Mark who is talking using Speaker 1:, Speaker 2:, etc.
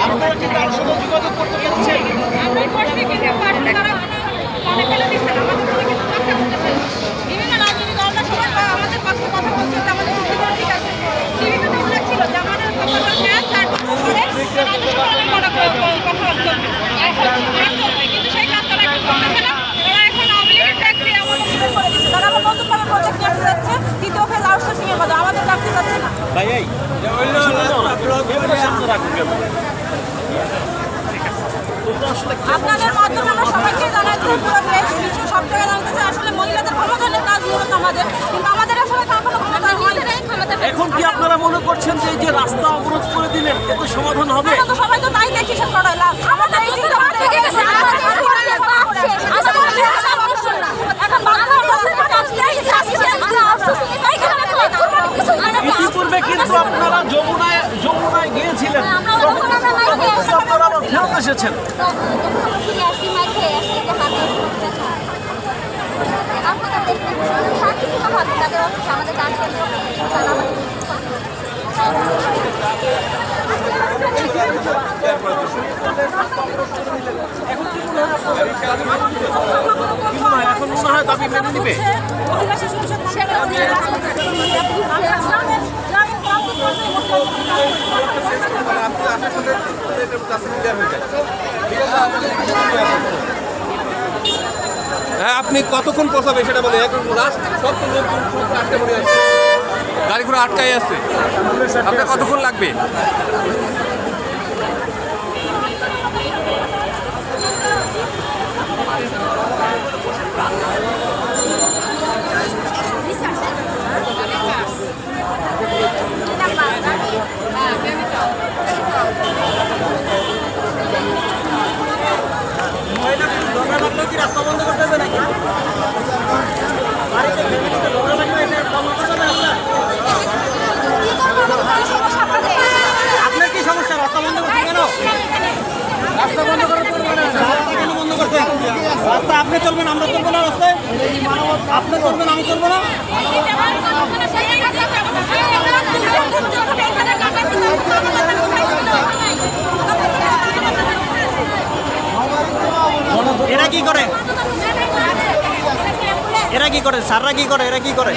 Speaker 1: আপনারা কি তার সাথে যোগাযোগ করতে পেরেছেন?
Speaker 2: বিভিন্ন রাজনৈতিক দলের সবাই আমাদের পক্ষে কথা বলছে, আমাদের ঠিক আছে। টিভিতে ছিল যে আমাদের কথা বলছে 4 বছর পরে কিন্তু সেই কাজ তারা এখন করতেছে না। তারা এখন আওয়ামী লীগের ট্যাগ দিয়ে আমাদের বিক্রি করে দিচ্ছে। তারা আবার নতুনভাবে প্রজেক্ট নিয়ে যাচ্ছে, দ্বিতীয় ফেজ আউটসোর্সিং এর মধ্যে আমাদের রাখতে চাচ্ছে না।
Speaker 1: ভাই এই
Speaker 2: আপনাদের মাধ্যমে আমরা সবাইকে জানাচ্ছি, পুরো দেশ বিশ্ব সব জায়গায় জানতেছে আসলে মহিলাদের ক্ষমতায়নের কাজ মূলত আমাদের, কিন্তু আমাদের আসলে এখনো ক্ষমতা হয় না।
Speaker 1: এখন কি আপনারা মনে করছেন যে এই যে রাস্তা অবরোধ করে দিলেন এতে সমাধান হবে?
Speaker 2: এখন তো সবাই তো তাই দেখেছেন করাই লাভ। আমাদের এই চিন্তা ভাবনা থেকে গেছে, এখন
Speaker 1: ইতিপূর্বে কিন্তু আপনারা যমুনায় গিয়েছিলেন, আপনারা আবার ফেরত এসেছেন। এখন মনে হয় দাবি মেনে নিবে।
Speaker 3: হ্যাঁ, আপনি কতক্ষণ পৌঁছাবে সেটা বলে এখন সব তো লোক আটকে পড়ে আছে, গাড়ি ঘোড়া আটকাই আছে, আপনার কতক্ষণ লাগবে?
Speaker 1: রাস্তা বন্ধ করতে হবে নাকি? আপনার কি সমস্যা? রাস্তা বন্ধ করতে কেন? রাস্তা বন্ধ করার রাস্তা কেন বন্ধ করতে? রাস্তা আপনি চলবেন, আমরা চলবো না রাস্তায়? আপনি চলবেন, আমি চলবো না? এরা কি করে? এরা কি করে? স্যাররা কি করে? এরা কি করে?